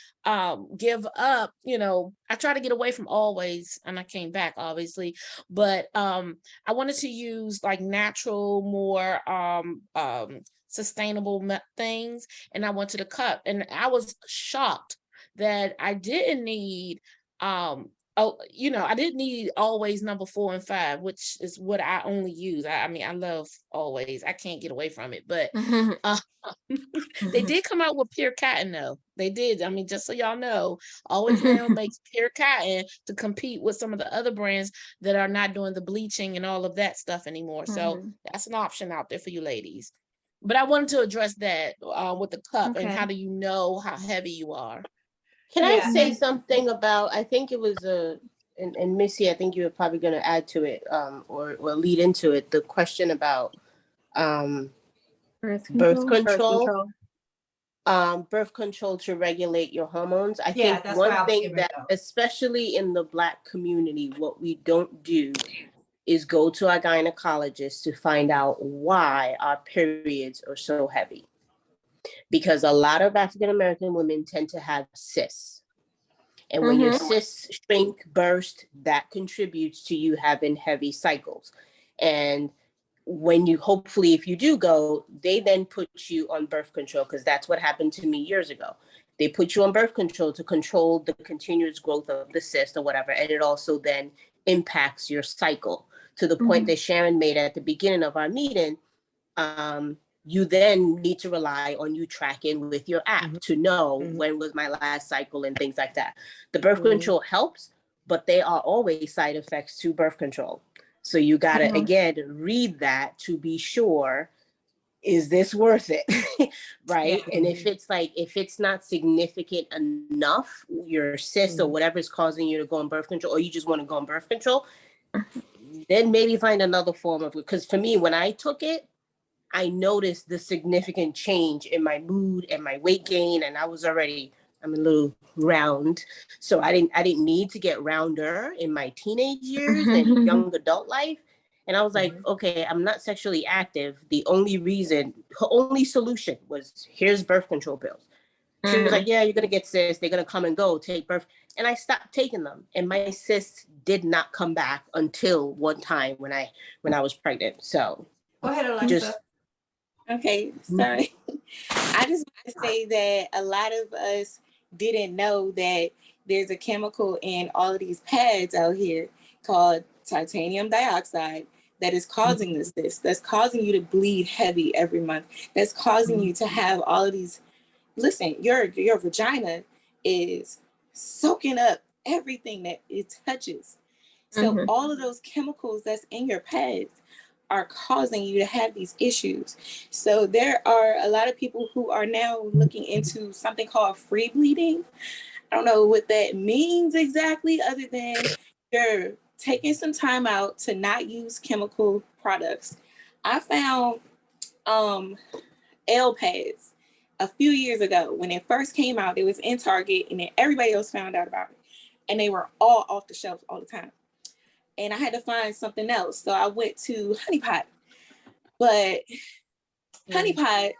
give up, I tried to get away from always, and I came back obviously, but I wanted to use like natural, more sustainable things. And I went to the cup, and I was shocked that I didn't need I didn't need always number 4 and 5, which is what I only use. I mean, I love always. I can't get away from it. But they did come out with pure cotton, though. They did. I mean, just so y'all know, Always now makes pure cotton to compete with some of the other brands that are not doing the bleaching and all of that stuff anymore. So that's an option out there for you ladies. But I wanted to address that with the cup and how do you know how heavy you are? Can I say something about, I think it was and Missy, I think you were probably going to add to it or lead into it, the question about birth control to regulate your hormones. I think one thing that, especially in the Black community, what we don't do is go to our gynecologist to find out why our periods are so heavy. Because a lot of African-American women tend to have cysts. And when your cysts shrink, burst, that contributes to you having heavy cycles. And when you, hopefully, if you do go, they then put you on birth control, because that's what happened to me years ago. They put you on birth control to control the continuous growth of the cyst or whatever. And it also then impacts your cycle, to the point that Sharon made at the beginning of our meeting. You then need to rely on you tracking with your app to know when was my last cycle and things like that. The birth control helps, but there are always side effects to birth control. So you gotta, again, read that to be sure, is this worth it? Right? And if it's not significant enough, your cyst or whatever is causing you to go on birth control, or you just want to go on birth control, then maybe find another form of, because for me, when I took it, I noticed the significant change in my mood and my weight gain. And I'm a little round. So I didn't need to get rounder in my teenage years and young adult life. And I was like, okay, I'm not sexually active. The only solution was, here's birth control pills. She was like, yeah, you're going to get cysts. They're going to come and go, take birth. And I stopped taking them. And my cysts did not come back until one time when I was pregnant. So go ahead, Alexa. Okay, sorry. I just want to say that a lot of us didn't know that there's a chemical in all of these pads out here called titanium dioxide that is causing this, that's causing you to bleed heavy every month, that's causing you to have all of these. Listen, your vagina is soaking up everything that it touches. So all of those chemicals that's in your pads are causing you to have these issues. So there are a lot of people who are now looking into something called free bleeding. I don't know what that means exactly, other than you're taking some time out to not use chemical products. I found L pads a few years ago. When it first came out, it was in Target, and then everybody else found out about it. And they were all off the shelves all the time. And I had to find something else. So I went to Honey Pot. But Honey Pot,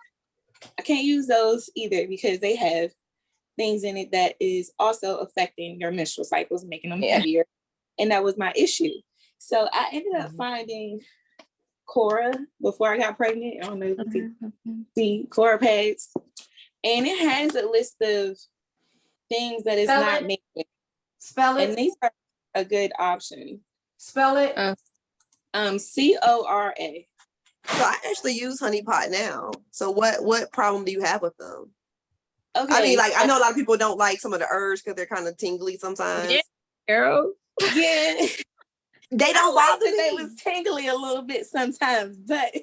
I can't use those either, because they have things in it that is also affecting your menstrual cycles, making them heavier. And that was my issue. So I ended up finding Cora before I got pregnant. I don't know if you can see Cora pads. And it has a list of things that is not making. Spell it. And these are a good option. Spell it. Cora. So I actually use Honey Pot now. So what problem do you have with them? Okay. I mean, like, I know a lot of people don't like some of the herbs because they're kind of tingly sometimes. Yeah, girl. Yeah. They don't bother me. They was tingly a little bit sometimes, but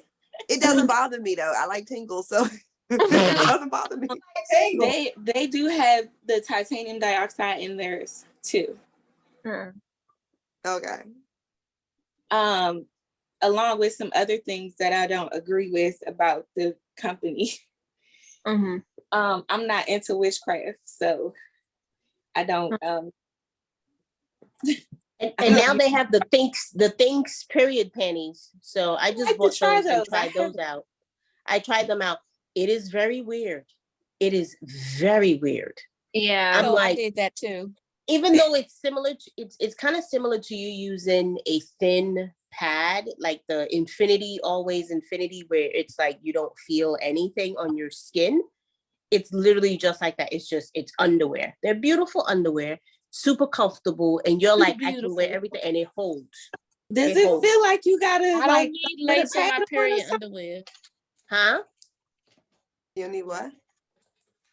it doesn't bother me though. I like tingles, so it doesn't bother me. They do have the titanium dioxide in theirs too. Okay. Along with some other things that I don't agree with about the company. I'm not into witchcraft, so I don't. And now they have the Thinks period panties. So I just bought those and tried those out. I tried them out. It is very weird. It is very weird. Yeah, I did that too. Even though it's similar, it's kind of similar to you using a thin pad, like the Always Infinity, where it's like you don't feel anything on your skin. It's literally just like that. It's underwear. They're beautiful underwear, super comfortable, and you're like, I can wear everything, and it holds. Does it feel like you gotta? I don't need lace on my period underwear. Huh? You need what?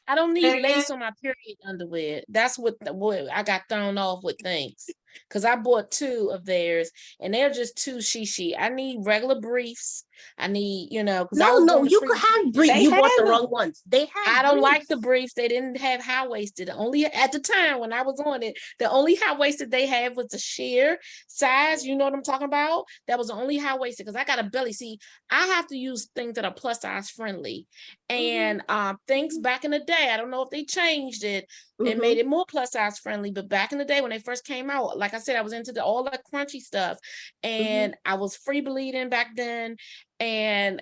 I don't need lace on my period underwear. That's what I got thrown off with things. Because I bought 2 of theirs and they're just too shishi. I need regular briefs. I need, you could have briefs. You bought the wrong ones. I don't like the briefs. They didn't have high-waisted. Only at the time when I was on it, the only high-waisted they had was the sheer size. You know what I'm talking about? That was the only high-waisted, because I got a belly. See, I have to use things that are plus size friendly. And things back in the day, I don't know if they changed it. It made it more plus size friendly, but back in the day when they first came out, like I said, I was into all the crunchy stuff, and I was free bleeding back then, and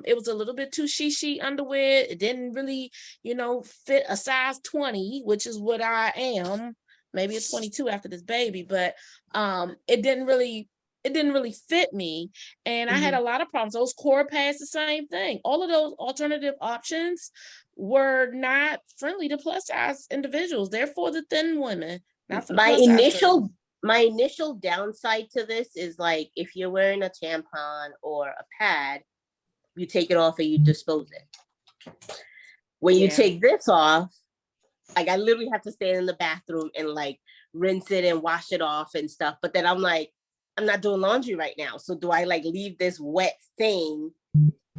it was a little bit too shishi underwear. It didn't really, fit a size 20, which is what I am, maybe a 22 after this baby, but it it didn't really fit me. And I had a lot of problems. Those core pads, the same thing. All of those alternative options were not friendly to plus size individuals. They're for the thin women, not for the plus size. My initial downside to this is like, if you're wearing a tampon or a pad, you take it off and you dispose it. When you take this off, like I literally have to stand in the bathroom and like rinse it and wash it off and stuff. But then I'm like, I'm not doing laundry right now. So do I like leave this wet thing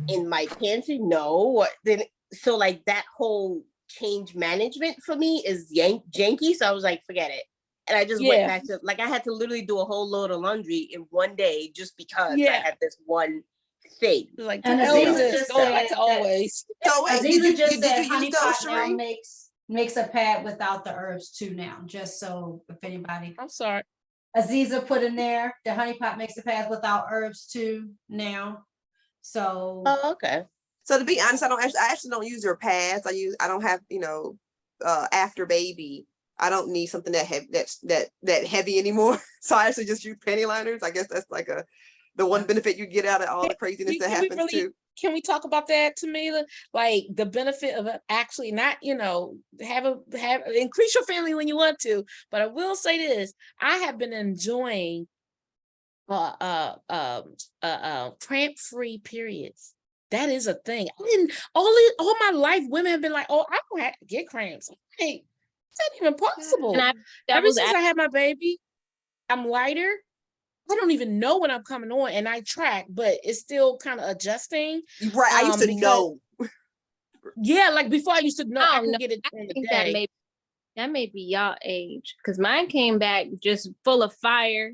in my pantry? No. Then so like that whole change management for me is janky. So I was like, forget it. And I just went back to, like, I had to literally do a whole load of laundry in one day just because I had this one thing. Like, and Aziza just said like always. So wait, Aziza just said honey pot now makes a pad without the herbs too now, just so if anybody. I'm sorry. Aziza put in there, the honey pot makes a pad without herbs too now. So. Oh, okay. So to be honest, I actually don't use your pads. I don't have, after baby, I don't need something that heavy anymore. So I actually just use panty liners. I guess that's like the one benefit you get out of all the craziness that happens too. Can we talk about that, Tamila? Like the benefit of actually not, increase your family when you want to. But I will say this: I have been enjoying cramp-free periods. That is a thing. All my life, women have been like, "Oh, I don't have to get cramps." Hey, it's not even possible. Ever since I had my baby, I'm lighter. I don't even know when I'm coming on, and I track, but it's still kind of adjusting. Right, I used to know. Yeah, like before I used to know. I can get it during the day. That may be y'all age, because mine came back just full of fire.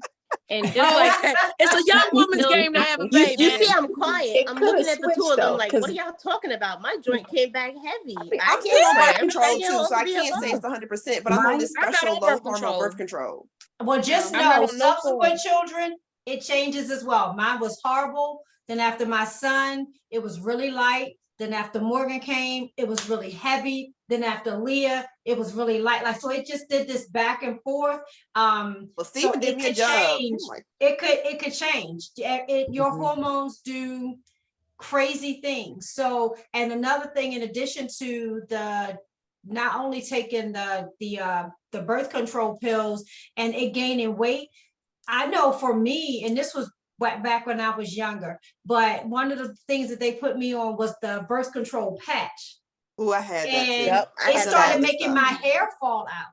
And just like it's a young woman's game to have a baby. You see, I'm quiet. I'm looking at the two of them like, what are y'all talking about? My joint came back heavy. I'm still on birth control too, so I can't say it's 100%, but I'm on this special low hormone birth control. Well, just know subsequent children, it changes as well. Mine was horrible. Then after my son, it was really light. Then after Morgan came, it was really heavy. Then after Leah, it was really light. Like, so it just did this back and forth. Well, Stephen did me a job. It could change. Your hormones do crazy things. So, and another thing, in addition to not only taking the birth control pills and it gaining weight, I know for me, and this was back when I was younger, but one of the things that they put me on was the birth control patch. Oh, I had that too. Yep, it started making my hair fall out.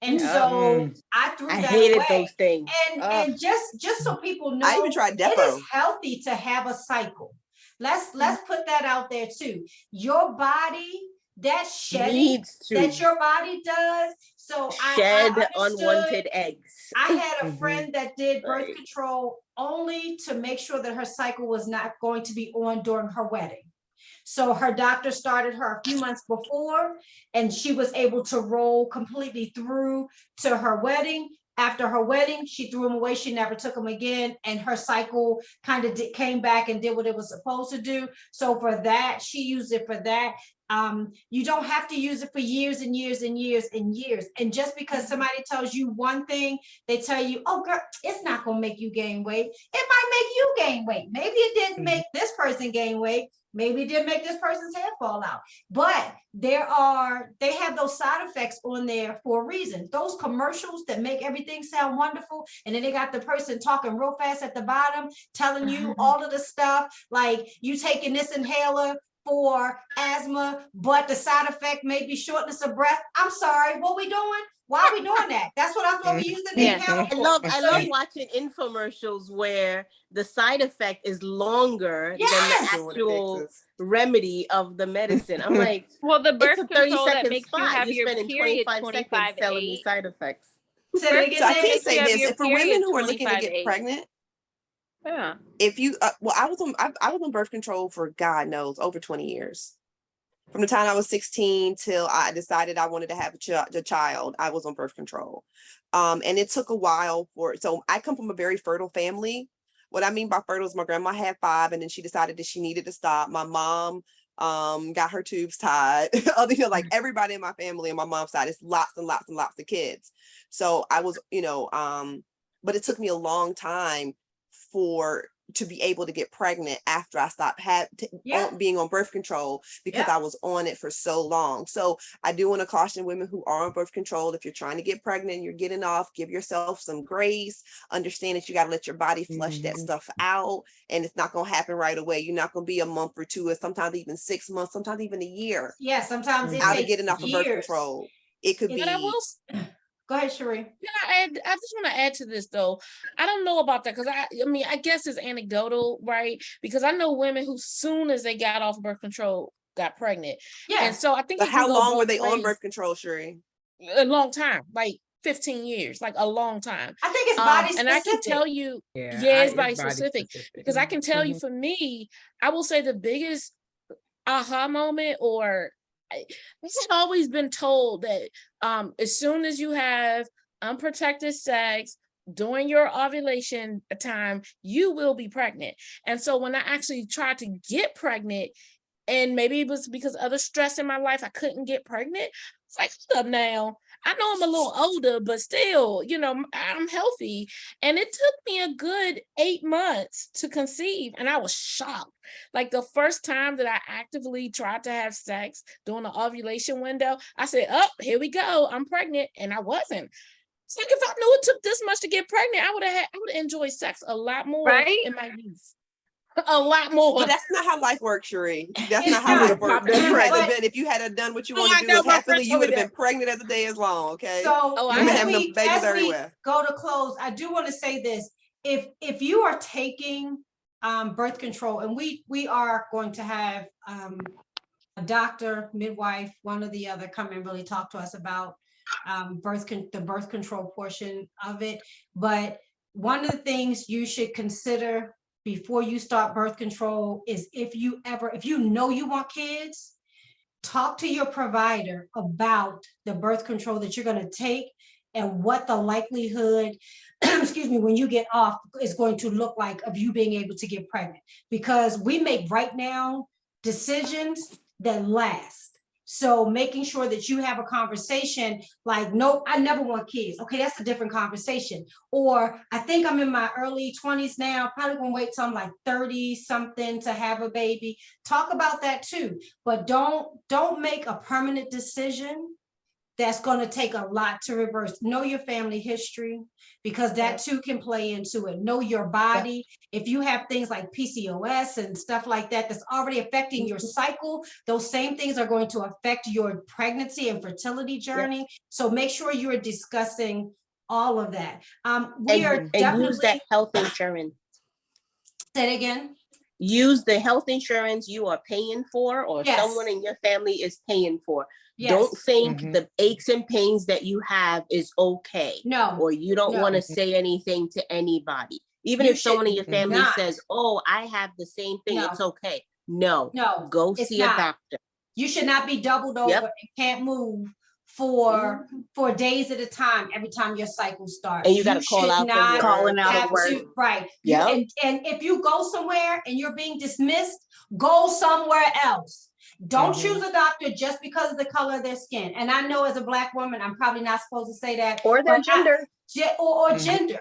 And so I threw that away. I hated those things. And just so people know, I even tried Depo. It is healthy to have a cycle. Let's put that out there too. Your body, that shedding that your body does. So shed unwanted eggs. I had a friend that did birth control only to make sure that her cycle was not going to be on during her wedding. So her doctor started her a few months before, and she was able to roll completely through to her wedding. After her wedding, she threw them away. She never took them again. And her cycle kind of came back and did what it was supposed to do. So for that, she used it for that. You don't have to use it for years and years and years and years. And just because somebody tells you one thing, they tell you, oh girl, it's not going to make you gain weight. It might make you gain weight. Maybe it didn't make this person gain weight. Maybe it did make this person's hair fall out, but they have those side effects on there for a reason. Those commercials that make everything sound wonderful, and then they got the person talking real fast at the bottom, telling you all of the stuff, like you taking this inhaler for asthma, but the side effect may be shortness of breath. I'm sorry, what we doing? Why are we doing that? That's what I thought we used the inhaler for. I love watching infomercials where the side effect is longer than the actual remedy of the medicine. I'm like, well, the birth control that makes you have your period 25 selling me side effects. So I can't say this. For women who are looking to get pregnant, if you I was on birth control for God knows over 20 years. From the time I was 16 till I decided I wanted to have a child, I was on birth control. And it took a while so I come from a very fertile family. What I mean by fertile is my grandma had 5, and then she decided that she needed to stop. My mom got her tubes tied. Like everybody in my family on my mom's side, it's lots and lots and lots of kids. So I was, but it took me a long time to be able to get pregnant after I stopped being on birth control, because I was on it for so long. So I do want to caution women who are on birth control, if you're trying to get pregnant, you're getting off, give yourself some grace, understand that you got to let your body flush that stuff out, and it's not going to happen right away. You're not going to be a month or two, or sometimes even 6 months, sometimes even a year. Yeah, sometimes it out takes of getting off of birth control. It could be. Go ahead, Sheree. I just want to add to this though. I don't know about that because I guess it's anecdotal, right? Because I know women who, soon as they got off birth control, got pregnant. Yeah. And so I think. But how long were they on birth control, Sheree? A long time, like 15 years, like a long time. I think it's body specific. And I can tell you, it's body specific. Because I can tell you, for me, I will say the biggest aha moment, or this has always been told that as soon as you have unprotected sex during your ovulation time, you will be pregnant. And so when I actually tried to get pregnant, and maybe it was because of the stress in my life, I couldn't get pregnant. It's like, hold up now. I know I'm a little older, but still, I'm healthy. And it took me a good 8 months to conceive. And I was shocked. Like the first time that I actively tried to have sex during the ovulation window, I said, oh, here we go. I'm pregnant. And I wasn't. It's like, if I knew it took this much to get pregnant, I would have enjoyed sex a lot more in my youth. A lot more. But that's not how life works, Sheree. That's not how life works. If you had done what you want to do as happily, you would have been pregnant as the day is long. Okay. So as we go to close, I do want to say this: if you are taking birth control, and we are going to have a doctor, midwife, one or the other, come and really talk to us about the birth control portion of it. But one of the things you should consider before you start birth control is, if you know you want kids, talk to your provider about the birth control that you're going to take and what the likelihood, excuse me, when you get off is going to look like of you being able to get pregnant. Because we make right now decisions that last. So making sure that you have a conversation like, nope, I never want kids. Okay, that's a different conversation. Or I think I'm in my early 20s now, probably gonna wait till I'm like 30 something to have a baby. Talk about that too. But don't make a permanent decision that's going to take a lot to reverse. Know your family history, because that too can play into it. Know your body. If you have things like PCOS and stuff like that, that's already affecting your cycle, those same things are going to affect your pregnancy and fertility journey. So make sure you are discussing all of that. We are definitely use that health insurance. Say it again. Use the health insurance you are paying for, or someone in your family is paying for. Don't think the aches and pains that you have is okay. No. Or you don't want to say anything to anybody. Even if someone in your family says, oh, I have the same thing, it's okay. No. Go see a doctor. You should not be doubled over and can't move for days at a time every time your cycle starts. And you got to call out of work. Right. Yeah. And if you go somewhere and you're being dismissed, go somewhere else. Don't choose a doctor just because of the color of their skin. And I know as a Black woman, I'm probably not supposed to say that. Or their gender. Or gender.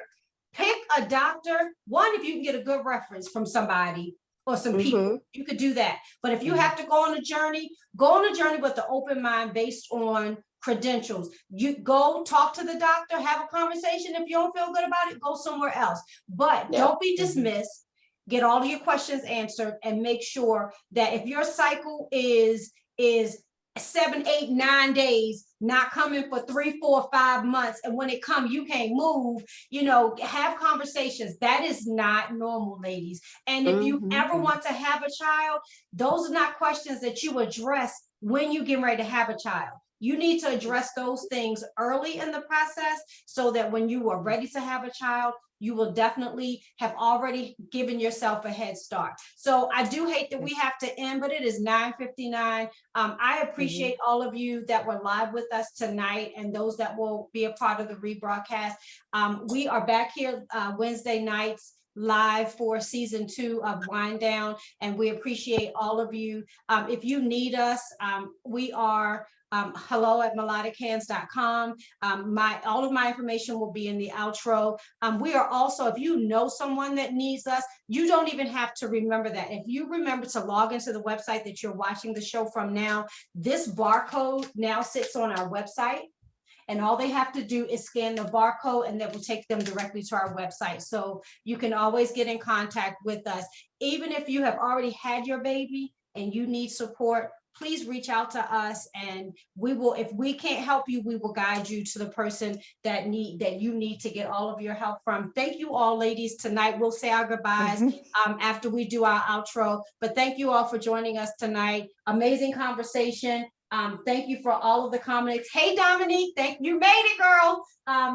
Pick a doctor. One, if you can get a good reference from somebody or some people, you could do that. But if you have to go on a journey with an open mind based on credentials. You go talk to the doctor, have a conversation. If you don't feel good about it, go somewhere else. But don't be dismissed. Get all of your questions answered, and make sure that if your cycle is 7, 8, 9 days, not coming for 3, 4, 5 months, and when it comes, you can't move, have conversations. That is not normal, ladies. And if you ever want to have a child, those are not questions that you address when you get ready to have a child. You need to address those things early in the process, so that when you are ready to have a child, you will definitely have already given yourself a head start. So I do hate that we have to end, but it is 9:59. I appreciate all of you that were live with us tonight, and those that will be a part of the rebroadcast. We are back here Wednesday nights live for season 2 of Winedown, and we appreciate all of you. If you need us, we are hello@melodichands.com. All of my information will be in the outro. We are also, if you know someone that needs us, you don't even have to remember that. If you remember to log into the website that you're watching the show from now, this barcode now sits on our website. And all they have to do is scan the barcode, and that will take them directly to our website. So you can always get in contact with us. Even if you have already had your baby and you need support, please reach out to us, and we will, if we can't help you, we will guide you to the person that you need to get all of your help from. Thank you all, ladies. Tonight we'll say our goodbyes after we do our outro, but thank you all for joining us tonight. Amazing conversation. Thank you for all of the comments. Hey, Dominique, you made it, girl.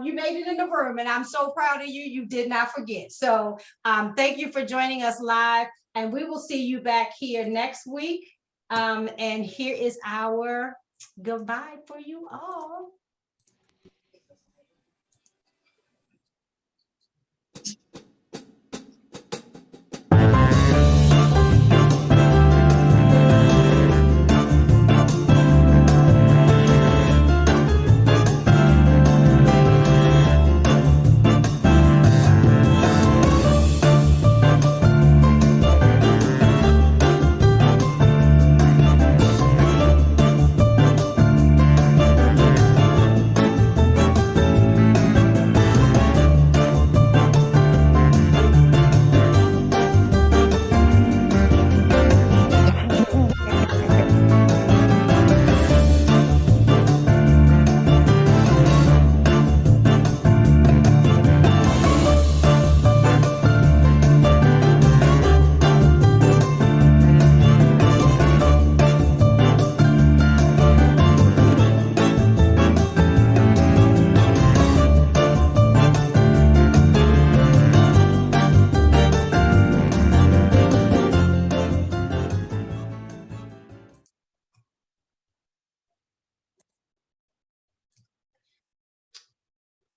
You made it in the room, and I'm so proud of you. You did not forget. So thank you for joining us live, and we will see you back here next week. And here is our goodbye for you all.